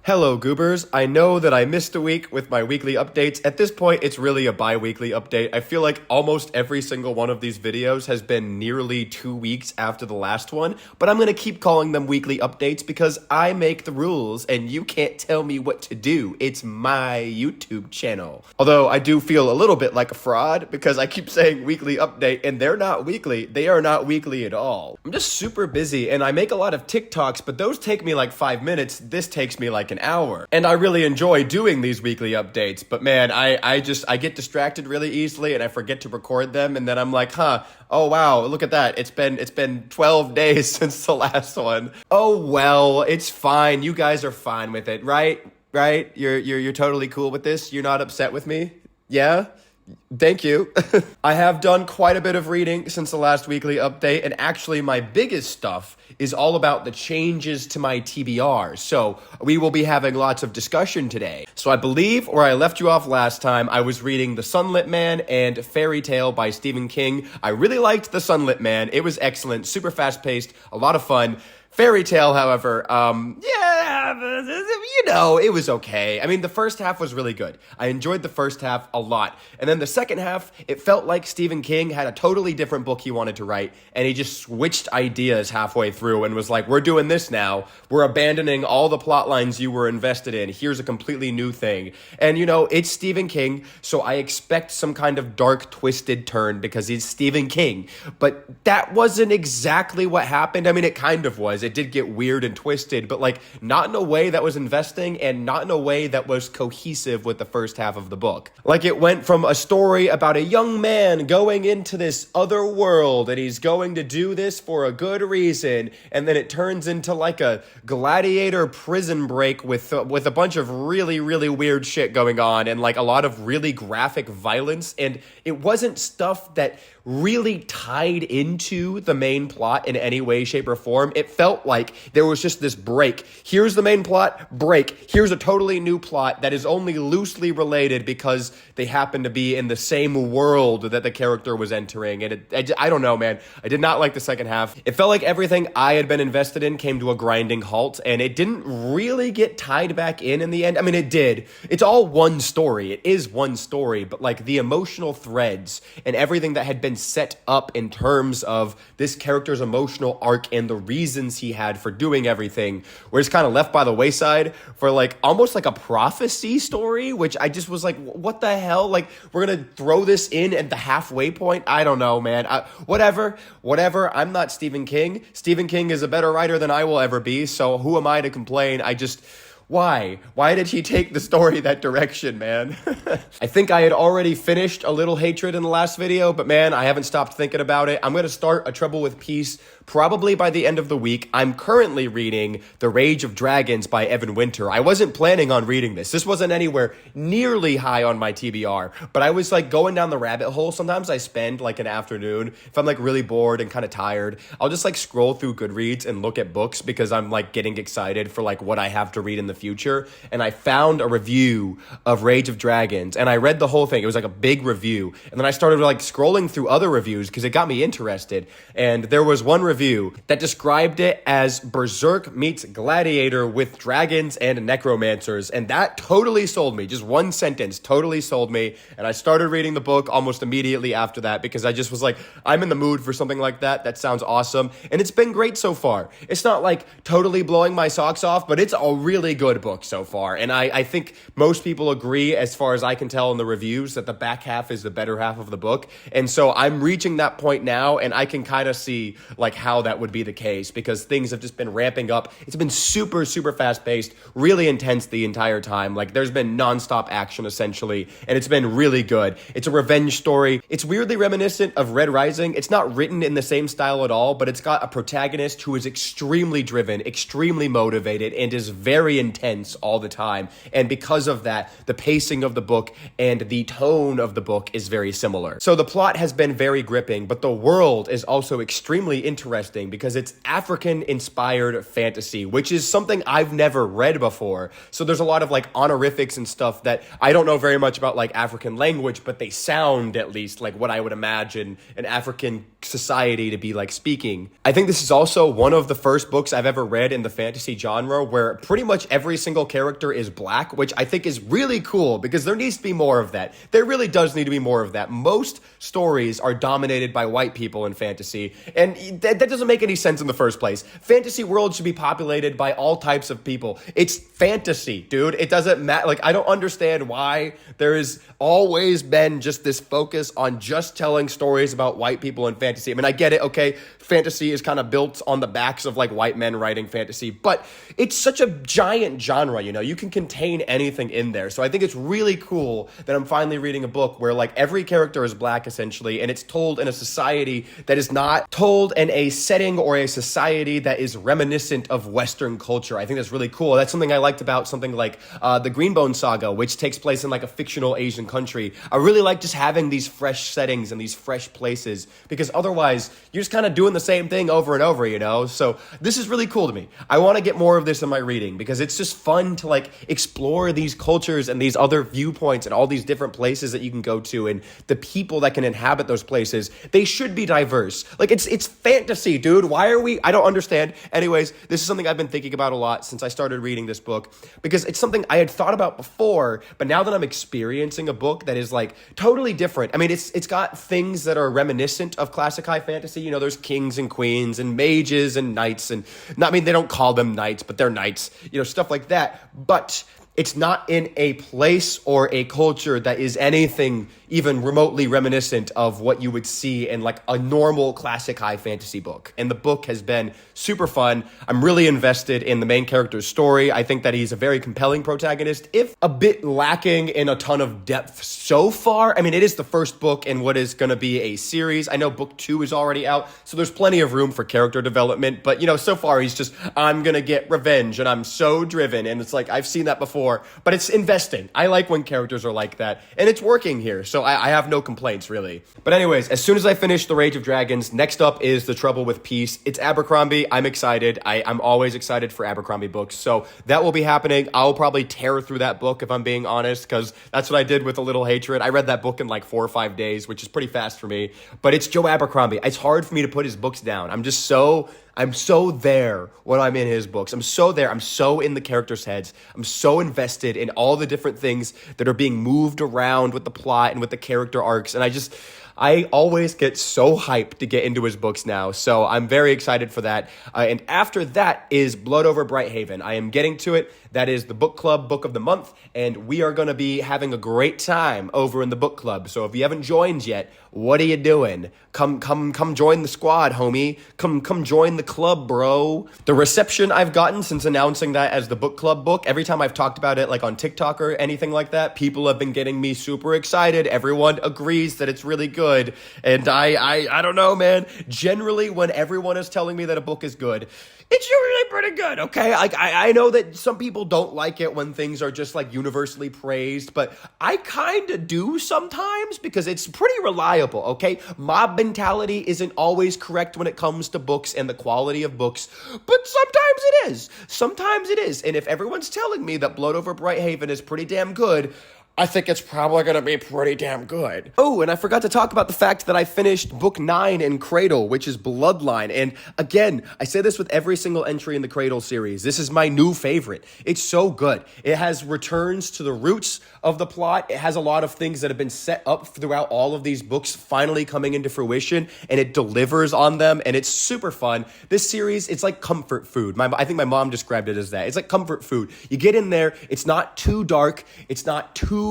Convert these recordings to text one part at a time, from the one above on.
Hello, Goobers. I know that I missed a week with my weekly updates. At this point, it's really a bi-weekly update. I feel like almost every single one of these videos has been nearly 2 weeks after the last one, but I'm gonna keep calling them weekly updates because I make the rules and you can't tell me what to do. It's my YouTube channel. Although I do feel a little bit like a fraud because I keep saying weekly update and they're not weekly. They are not weekly at all. I'm just super busy and I make a lot of TikToks, but those take me like 5 minutes. This takes me like an hour. And I really enjoy doing these weekly updates, but man, I get distracted really easily and I forget to record them and then I'm like, oh wow, look at that. It's been 12 days since the last one. Oh well, it's fine. You guys are fine with it, right? Right? You're totally cool with this? You're not upset with me? Yeah? Thank you. I have done quite a bit of reading since the last weekly update, and actually my biggest stuff is all about the changes to my TBR. So we will be having lots of discussion today. So I believe where I left you off last time, I was reading The Sunlit Man and Fairy Tale by Stephen King. I really liked The Sunlit Man. It was excellent, super fast-paced, a lot of fun. Fairy Tale, however, it was okay. I mean, the first half was really good. I enjoyed the first half a lot. And then the second half, it felt like Stephen King had a totally different book he wanted to write, and he just switched ideas halfway through and was like, we're doing this now. We're abandoning all the plot lines you were invested in. Here's a completely new thing. And, it's Stephen King, so I expect some kind of dark, twisted turn because he's Stephen King. But that wasn't exactly what happened. I mean, it kind of was. It did get weird and twisted, but not in a way that was investing and not in a way that was cohesive with the first half of the book. Like it went from a story about a young man going into this other world and he's going to do this for a good reason, and then it turns into like a gladiator prison break with a bunch of really, really weird shit going on and like a lot of really graphic violence, and it wasn't stuff that really tied into the main plot in any way, shape, or form. It felt like there was just this break. Here's the main plot, break. Here's a totally new plot that is only loosely related because they happen to be in the same world that the character was entering. And I don't know, man. I did not like the second half. It felt like everything I had been invested in came to a grinding halt, and it didn't really get tied back in the end. I mean, it did. It's all one story. It is one story, but like the emotional threads and everything that had been set up in terms of this character's emotional arc and the reasons he had for doing everything were just kind of left by the wayside for like almost like a prophecy story, which I just was like, what the hell? Like, we're gonna throw this in at the halfway point? I don't know, man. Whatever. I'm not Stephen King. Stephen King is a better writer than I will ever be, so who am I to complain? Why? Why did he take the story that direction, man? I think I had already finished A Little Hatred in the last video, but man, I haven't stopped thinking about it. I'm going to start A Trouble with Peace probably by the end of the week. I'm currently reading The Rage of Dragons by Evan Winter. I wasn't planning on reading this. This wasn't anywhere nearly high on my TBR, but I was like going down the rabbit hole. Sometimes I spend like an afternoon, if I'm like really bored and kind of tired, I'll just like scroll through Goodreads and look at books because I'm like getting excited for like what I have to read in the future. And I found a review of Rage of Dragons and I read the whole thing. It was like a big review. And then I started like scrolling through other reviews because it got me interested. And there was one review that described it as Berserk meets Gladiator with dragons and necromancers. And that totally sold me. Just one sentence totally sold me. And I started reading the book almost immediately after that because I just was like, I'm in the mood for something like that. That sounds awesome. And it's been great so far. It's not like totally blowing my socks off, but it's a really good book so far. And I think most people agree, as far as I can tell in the reviews, that the back half is the better half of the book. And so I'm reaching that point now, and I can kind of see like how that would be the case because things have just been ramping up. It's been super, super fast paced, really intense the entire time. Like there's been nonstop action essentially, and it's been really good. It's a revenge story. It's weirdly reminiscent of Red Rising. It's not written in the same style at all, but it's got a protagonist who is extremely driven, extremely motivated, and is very intense all the time. And because of that, the pacing of the book and the tone of the book is very similar. So the plot has been very gripping, but the world is also extremely interesting because it's African-inspired fantasy, which is something I've never read before. So there's a lot of like honorifics and stuff that I don't know very much about like African language, but they sound at least like what I would imagine an African society to be like speaking. I think this is also one of the first books I've ever read in the fantasy genre where pretty much every single character is black, which I think is really cool because there needs to be more of that. There really does need to be more of that. Most stories are dominated by white people in fantasy, and that doesn't make any sense in the first place. Fantasy world should be populated by all types of people. It's fantasy, dude. It doesn't matter. Like, I don't understand why there has always been just this focus on just telling stories about white people in fantasy. I mean, I get it, okay, fantasy is kind of built on the backs of like white men writing fantasy, but it's such a giant genre, you know, you can contain anything in there. So I think it's really cool that I'm finally reading a book where like every character is black essentially, and it's told in a society that is not told in a setting or a society that is reminiscent of Western culture. I think that's really cool. That's something I liked about something like the Greenbone Saga, which takes place in like a fictional Asian country. I really like just having these fresh settings and these fresh places, because otherwise you're just kind of doing the same thing over and over, you know? So this is really cool to me. I want to get more of this in my reading because it's just fun to like explore these cultures and these other viewpoints and all these different places that you can go to, and the people that can inhabit those places. They should be diverse. Like, it's fantasy, dude. Why are we? I don't understand. Anyways, this is something I've been thinking about a lot since I started reading this book, because it's something I had thought about before, but now that I'm experiencing a book that is like totally different. I mean, it's got things that are reminiscent of classic high fantasy. You know, there's kings and queens and mages and knights, and not, I mean, they don't call them knights, but they're knights, you know, stuff like that. But it's not in a place or a culture that is anything even remotely reminiscent of what you would see in like a normal classic high fantasy book. And the book has been super fun. I'm really invested in the main character's story. I think that he's a very compelling protagonist, if a bit lacking in a ton of depth so far. I mean, it is the first book in what is going to be a series. I know book 2 is already out, so there's plenty of room for character development. But, you know, so far he's just, I'm going to get revenge and I'm so driven. And it's like, I've seen that before, but it's investing. I like when characters are like that, and it's working here. So I have no complaints, really. But anyways, as soon as I finish The Rage of Dragons, next up is The Trouble with Peace. It's Abercrombie. I'm excited. I'm always excited for Abercrombie books. So that will be happening. I'll probably tear through that book if I'm being honest, because that's what I did with A Little Hatred. I read that book in like 4 or 5 days, which is pretty fast for me. But it's Joe Abercrombie. It's hard for me to put his books down. I'm so there when I'm in his books. I'm so there. I'm so in the characters' heads. I'm so invested in all the different things that are being moved around with the plot and with the character arcs. And I always get so hyped to get into his books now. So I'm very excited for that. And after that is Blood Over Brighthaven. I am getting to it. That is the book club book of the month. And we are going to be having a great time over in the book club. So if you haven't joined yet, what are you doing? Come join the squad, homie. Come join the club, bro. The reception I've gotten since announcing that as the book club book, every time I've talked about it like on TikTok or anything like that, people have been getting me super excited. Everyone agrees that it's really good. And I don't know, man. Generally, when everyone is telling me that a book is good, it's usually pretty good, okay? Like, I know that some people don't like it when things are just, like, universally praised, but I kind of do sometimes because it's pretty reliable, okay? Mob mentality isn't always correct when it comes to books and the quality of books, but sometimes it is. Sometimes it is. And if everyone's telling me that Blood Over Brighthaven is pretty damn good, I think it's probably going to be pretty damn good. Oh, and I forgot to talk about the fact that I finished book 9 in Cradle, which is Bloodline. And again, I say this with every single entry in the Cradle series. This is my new favorite. It's so good. It has returns to the roots of the plot. It has a lot of things that have been set up throughout all of these books finally coming into fruition, and it delivers on them, and it's super fun. This series, it's like comfort food. I think my mom described it as that. It's like comfort food. You get in there, it's not too dark, it's not too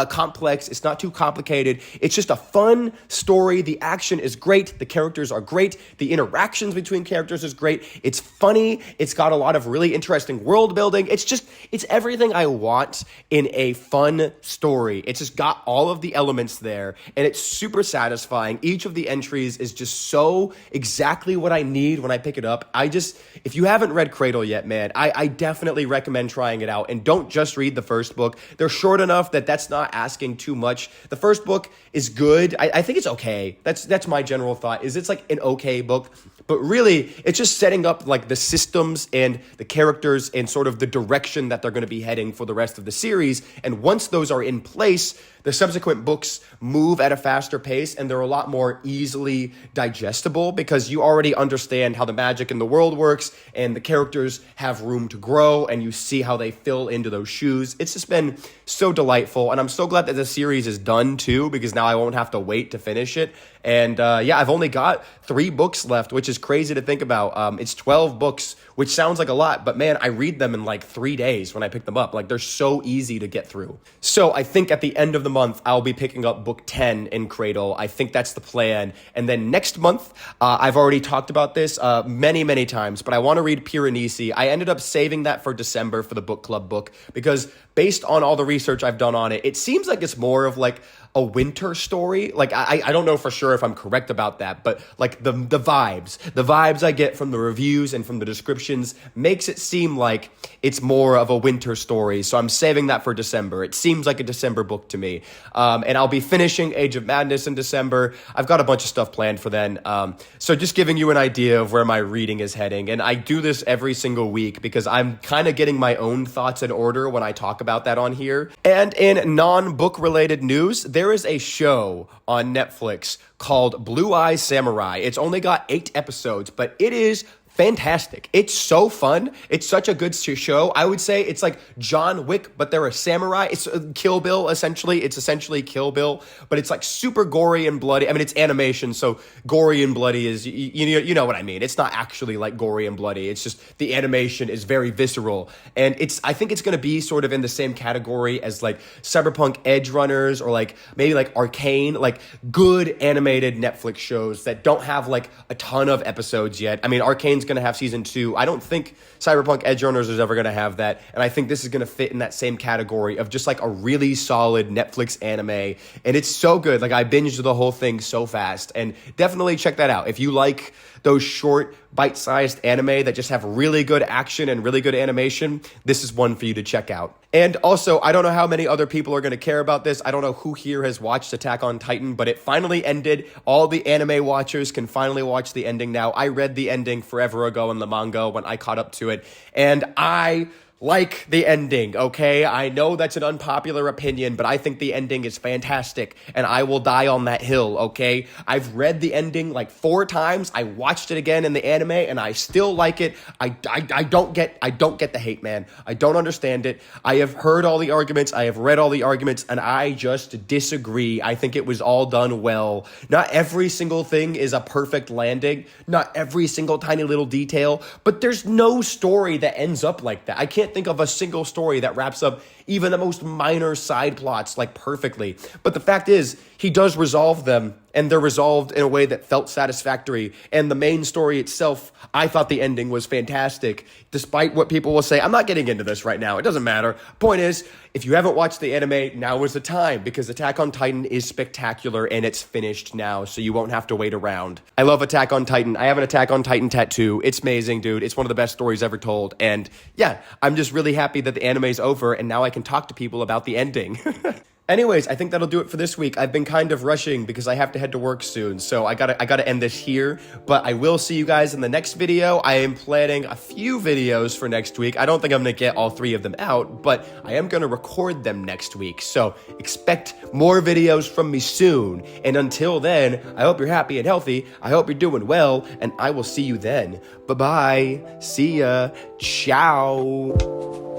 complex, it's not too complicated. It's just a fun story. The action is great. The characters are great. The interactions between characters is great. It's funny. It's got a lot of really interesting world building. It's everything I want in a fun story. It's just got all of the elements there, and it's super satisfying. Each of the entries is just so exactly what I need when I pick it up. If you haven't read Cradle yet, man, I definitely recommend trying it out. And don't just read the first book. They're short enough that's not asking too much. The first book is good. I think it's okay. That's my general thought, is it's like an okay book, But really, it's just setting up like the systems and the characters and sort of the direction that they're going to be heading for the rest of the series. And once those are in place, the subsequent books move at a faster pace and they're a lot more easily digestible because you already understand how the magic in the world works and the characters have room to grow and you see how they fill into those shoes. It's just been so delightful, and I'm so glad that the series is done too, because now I won't have to wait to finish it. And yeah, I've only got 3 books left, which is crazy to think about. It's 12 books, which sounds like a lot, but man, I read them in like 3 days when I pick them up. Like, they're so easy to get through. So I think at the end of the month, I'll be picking up book 10 in Cradle. I think that's the plan. And then next month, I've already talked about this many times, but I want to read Piranesi. I ended up saving that for December for the book club book because based on all the research I've done on it, it seems like it's more of like a winter story. Like, I don't know for sure if I'm correct about that, but like the vibes I get from the reviews and from the descriptions makes it seem like it's more of a winter story. So I'm saving that for December. It seems like a December book to me. And I'll be finishing Age of Madness in December. I've got a bunch of stuff planned for then. So just giving you an idea of where my reading is heading. And I do this every single week because I'm kind of getting my own thoughts in order when I talk about that on here. And in non-book related news, there is a show on Netflix called Blue Eye Samurai. It's only got 8 episodes, but it is fantastic. It's so fun. It's such a good show. I would say it's like John Wick, but they're a samurai. It's Kill Bill, essentially. It's essentially Kill Bill, but it's like super gory and bloody. I mean, it's animation, so gory and bloody is, you know what I mean. It's not actually like gory and bloody. It's just the animation is very visceral. And I think it's going to be sort of in the same category as like Cyberpunk Edge Runners or like maybe like Arcane, like good animated Netflix shows that don't have like a ton of episodes yet. I mean, Arcane's going to have season 2. I don't think Cyberpunk Edge Runners is ever going to have that, and I think this is going to fit in that same category of just like a really solid Netflix anime, and it's so good. Like, I binged the whole thing so fast, and definitely check that out if you like those short, bite-sized anime that just have really good action and really good animation. This is one for you to check out. And also, I don't know how many other people are going to care about this. I don't know who here has watched Attack on Titan, but it finally ended. All the anime watchers can finally watch the ending now. I read the ending forever ago in the manga when I caught up to it, and I like the ending, okay? I know that's an unpopular opinion, but I think the ending is fantastic, and I will die on that hill, okay? I've read the ending like 4 times. I watched it again in the anime, and I still like it. I don't get the hate, man. I don't understand it. I have heard all the arguments. I have read all the arguments, and I just disagree. I think it was all done well. Not every single thing is a perfect landing. Not every single tiny little detail, but there's no story that ends up like that. I can't think of a single story that wraps up even the most minor side plots like perfectly. But the fact is, he does resolve them, and they're resolved in a way that felt satisfactory. And the main story itself, I thought the ending was fantastic, despite what people will say. I'm not getting into this right now. It doesn't matter. Point is, if you haven't watched the anime, now is the time, because Attack on Titan is spectacular, and it's finished now, so you won't have to wait around. I love Attack on Titan. I have an Attack on Titan tattoo. It's amazing, dude. It's one of the best stories ever told. And yeah, I'm just really happy that the anime's over, and now I can talk to people about the ending. Anyways, I think that'll do it for this week. I've been kind of rushing because I have to head to work soon, so I gotta end this here. But I will see you guys in the next video. I am planning a few videos for next week. I don't think I'm gonna get all 3 of them out, but I am gonna record them next week. So expect more videos from me soon. And until then, I hope you're happy and healthy. I hope you're doing well, and I will see you then. Bye-bye. See ya. Ciao.